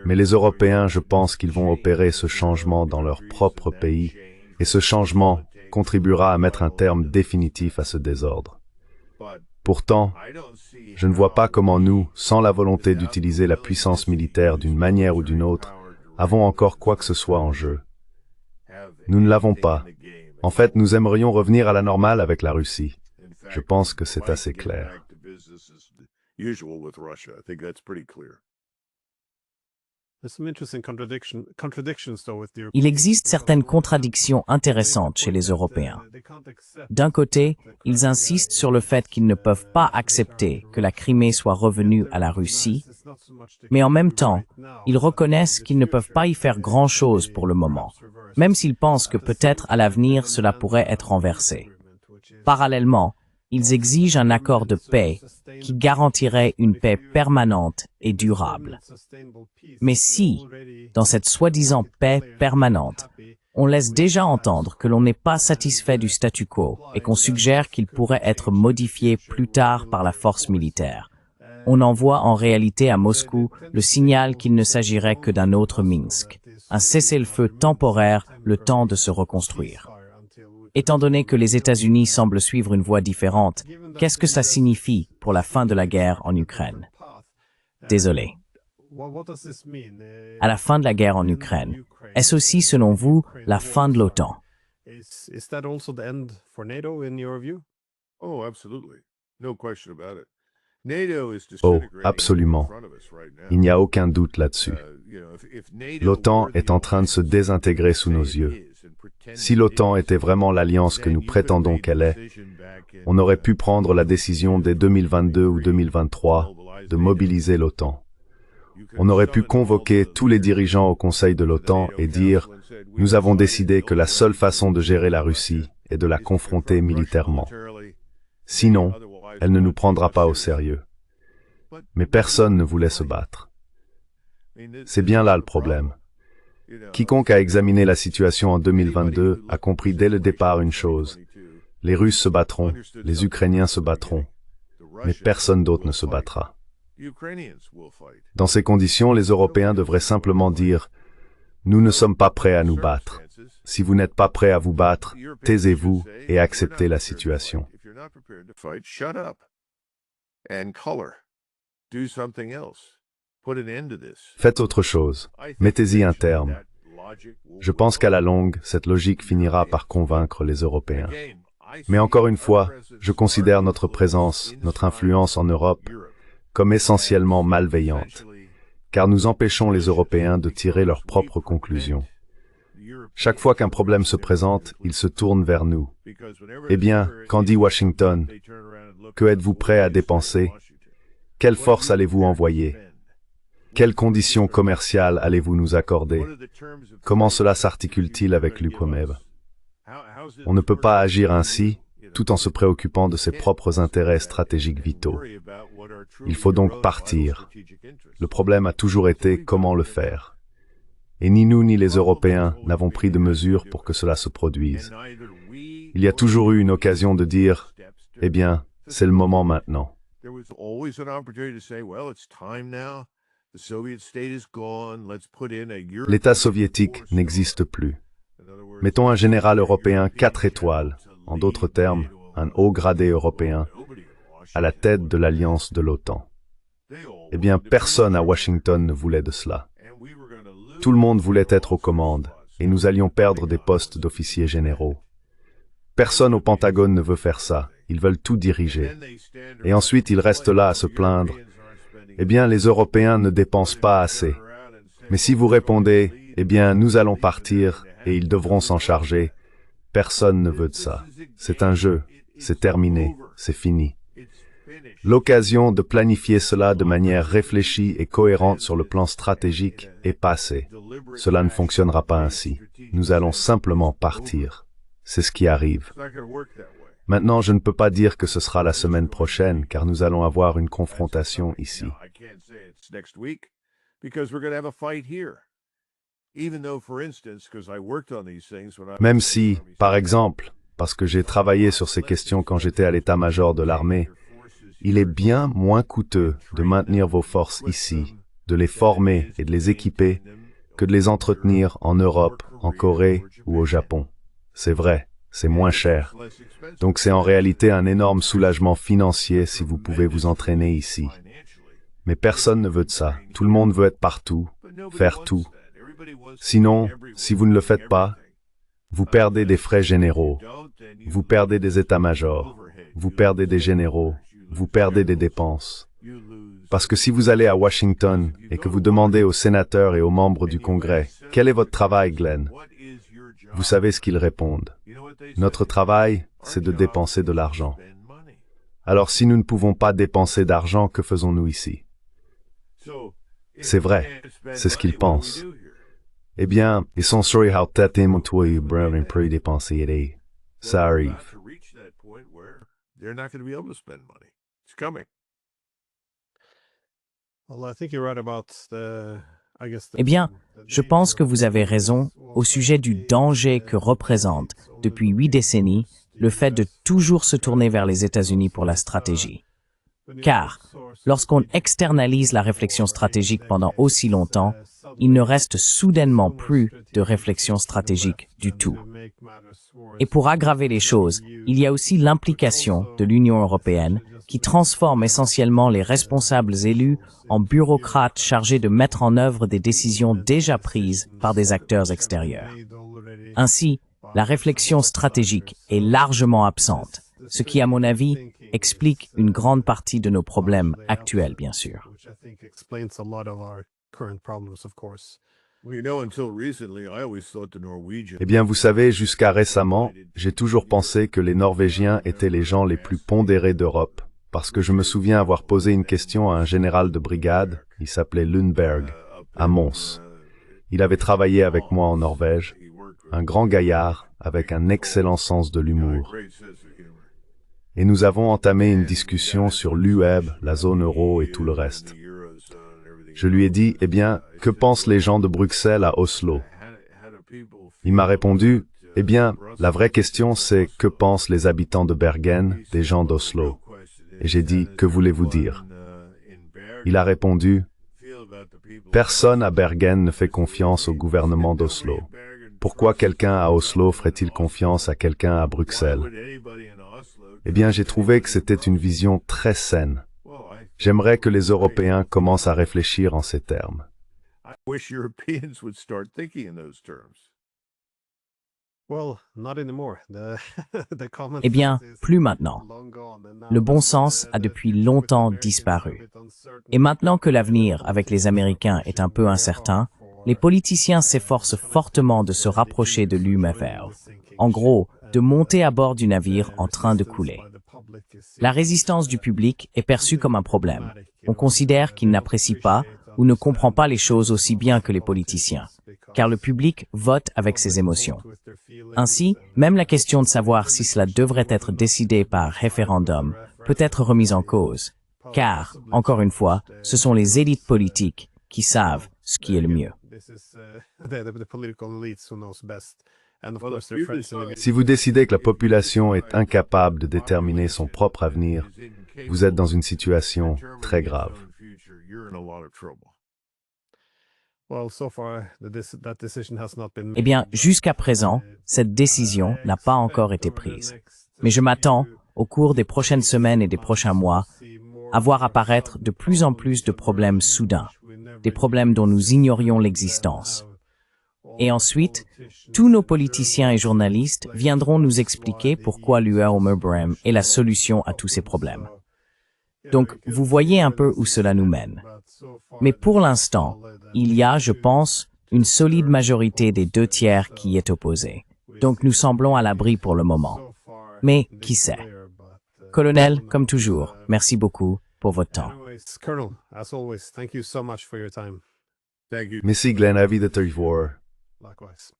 Mais les Européens, je pense qu'ils vont opérer ce changement dans leur propre pays, et ce changement contribuera à mettre un terme définitif à ce désordre. Pourtant, je ne vois pas comment nous, sans la volonté d'utiliser la puissance militaire d'une manière ou d'une autre, avons encore quoi que ce soit en jeu. Nous ne l'avons pas. En fait, nous aimerions revenir à la normale avec la Russie. Je pense que c'est assez clair. Il existe certaines contradictions intéressantes chez les Européens. D'un côté, ils insistent sur le fait qu'ils ne peuvent pas accepter que la Crimée soit revenue à la Russie, mais en même temps, ils reconnaissent qu'ils ne peuvent pas y faire grand-chose pour le moment, même s'ils pensent que peut-être à l'avenir cela pourrait être renversé. Parallèlement, ils exigent un accord de paix qui garantirait une paix permanente et durable. Mais si, dans cette soi-disant paix permanente, on laisse déjà entendre que l'on n'est pas satisfait du statu quo et qu'on suggère qu'il pourrait être modifié plus tard par la force militaire, on envoie en réalité à Moscou le signal qu'il ne s'agirait que d'un autre Minsk, un cessez-le-feu temporaire le temps de se reconstruire. Étant donné que les États-Unis semblent suivre une voie différente, qu'est-ce que ça signifie pour la fin de la guerre en Ukraine? Désolé. À la fin de la guerre en Ukraine, est-ce aussi, selon vous, la fin de l'OTAN? Oh, absolument. Il n'y a aucun doute là-dessus. L'OTAN est en train de se désintégrer sous nos yeux. Si l'OTAN était vraiment l'alliance que nous prétendons qu'elle est, on aurait pu prendre la décision dès 2022 ou 2023 de mobiliser l'OTAN. On aurait pu convoquer tous les dirigeants au Conseil de l'OTAN et dire « Nous avons décidé que la seule façon de gérer la Russie est de la confronter militairement. Sinon, elle ne nous prendra pas au sérieux. » Mais personne ne voulait se battre. C'est bien là le problème. Quiconque a examiné la situation en 2022 a compris dès le départ une chose. Les Russes se battront, les Ukrainiens se battront, mais personne d'autre ne se battra. Dans ces conditions, les Européens devraient simplement dire « Nous ne sommes pas prêts à nous battre. Si vous n'êtes pas prêts à vous battre, taisez-vous et acceptez la situation. » Faites autre chose. Mettez-y un terme. Je pense qu'à la longue, cette logique finira par convaincre les Européens. Mais encore une fois, je considère notre présence, notre influence en Europe, comme essentiellement malveillante, car nous empêchons les Européens de tirer leurs propres conclusions. Chaque fois qu'un problème se présente, ils se tournent vers nous. Eh bien, qu'en dit Washington? Que êtes-vous prêt à dépenser? Quelle force allez-vous envoyer? Quelles conditions commerciales allez-vous nous accorder? Comment cela s'articule-t-il avec l'UQAMEV? On ne peut pas agir ainsi, tout en se préoccupant de ses propres intérêts stratégiques vitaux. Il faut donc partir. Le problème a toujours été comment le faire. Et ni nous ni les Européens n'avons pris de mesures pour que cela se produise. Il y a toujours eu une occasion de dire, eh bien, c'est le moment maintenant. L'État soviétique n'existe plus. Mettons un général européen 4 étoiles, en d'autres termes, un haut gradé européen, à la tête de l'alliance de l'OTAN. Eh bien, personne à Washington ne voulait de cela. Tout le monde voulait être aux commandes, et nous allions perdre des postes d'officiers généraux. Personne au Pentagone ne veut faire ça, ils veulent tout diriger. Et ensuite, ils restent là à se plaindre. Eh bien, les Européens ne dépensent pas assez. Mais si vous répondez, eh bien, nous allons partir, et ils devront s'en charger, personne ne veut de ça. C'est un jeu, c'est terminé, c'est fini. L'occasion de planifier cela de manière réfléchie et cohérente sur le plan stratégique est passée. Cela ne fonctionnera pas ainsi. Nous allons simplement partir. C'est ce qui arrive. Maintenant, je ne peux pas dire que ce sera la semaine prochaine, car nous allons avoir une confrontation ici. Même si, par exemple, parce que j'ai travaillé sur ces questions quand j'étais à l'état-major de l'armée, il est bien moins coûteux de maintenir vos forces ici, de les former et de les équiper, que de les entretenir en Europe, en Corée ou au Japon. C'est vrai, c'est moins cher. Donc c'est en réalité un énorme soulagement financier si vous pouvez vous entraîner ici. Mais personne ne veut de ça. Tout le monde veut être partout, faire tout. Sinon, si vous ne le faites pas, vous perdez des frais généraux, vous perdez des états-majors, vous perdez des généraux, vous perdez des dépenses. Parce que si vous allez à Washington et que vous demandez aux sénateurs et aux membres du Congrès, « Quel est votre travail, Glenn ?» Vous savez ce qu'ils répondent. Notre travail, c'est de dépenser de l'argent. Alors si nous ne pouvons pas dépenser d'argent, que faisons-nous ici? C'est vrai, c'est ce qu'ils pensent. Eh bien, ils sont sûrs que dépenser. Ça arrive. Eh bien, je pense que vous avez raison au sujet du danger que représente, depuis 8 décennies, le fait de toujours se tourner vers les États-Unis pour la stratégie. Car, lorsqu'on externalise la réflexion stratégique pendant aussi longtemps, il ne reste soudainement plus de réflexion stratégique du tout. Et pour aggraver les choses, il y a aussi l'implication de l'Union européenne qui transforme essentiellement les responsables élus en bureaucrates chargés de mettre en œuvre des décisions déjà prises par des acteurs extérieurs. Ainsi, la réflexion stratégique est largement absente, ce qui, à mon avis, explique une grande partie de nos problèmes actuels, bien sûr. Eh bien, vous savez, jusqu'à récemment, j'ai toujours pensé que les Norvégiens étaient les gens les plus pondérés d'Europe, parce que je me souviens avoir posé une question à un général de brigade, il s'appelait Lundberg, à Mons. Il avait travaillé avec moi en Norvège, un grand gaillard avec un excellent sens de l'humour. Et nous avons entamé une discussion sur l'UEB, la zone euro et tout le reste. Je lui ai dit, eh bien, que pensent les gens de Bruxelles à Oslo? Il m'a répondu, eh bien, la vraie question c'est que pensent les habitants de Bergen des gens d'Oslo? Et j'ai dit, que voulez-vous dire? Il a répondu, personne à Bergen ne fait confiance au gouvernement d'Oslo. Pourquoi quelqu'un à Oslo ferait-il confiance à quelqu'un à Bruxelles? Eh bien, j'ai trouvé que c'était une vision très saine. J'aimerais que les Européens commencent à réfléchir en ces termes. Eh bien, plus maintenant. Le bon sens a depuis longtemps disparu. Et maintenant que l'avenir avec les Américains est un peu incertain, les politiciens s'efforcent fortement de se rapprocher de l'UMFR. En gros, de monter à bord du navire en train de couler. La résistance du public est perçue comme un problème. On considère qu'il n'apprécie pas ou ne comprend pas les choses aussi bien que les politiciens, car le public vote avec ses émotions. Ainsi, même la question de savoir si cela devrait être décidé par référendum peut être remise en cause, car, encore une fois, ce sont les élites politiques qui savent ce qui est le mieux. Si vous décidez que la population est incapable de déterminer son propre avenir, vous êtes dans une situation très grave. Eh bien, jusqu'à présent, cette décision n'a pas encore été prise. Mais je m'attends, au cours des prochaines semaines et des prochains mois, à voir apparaître de plus en plus de problèmes soudains, des problèmes dont nous ignorions l'existence. Et ensuite, tous nos politiciens et journalistes viendront nous expliquer pourquoi l'UA-Omerbrem est la solution à tous ces problèmes. Donc, vous voyez un peu où cela nous mène. Mais pour l'instant, il y a, je pense, une solide majorité des 2/3 qui est opposée. Donc nous semblons à l'abri pour le moment. Mais qui sait? Colonel, comme toujours, merci beaucoup pour votre temps. Merci Glenn, avis de territoire. Likewise.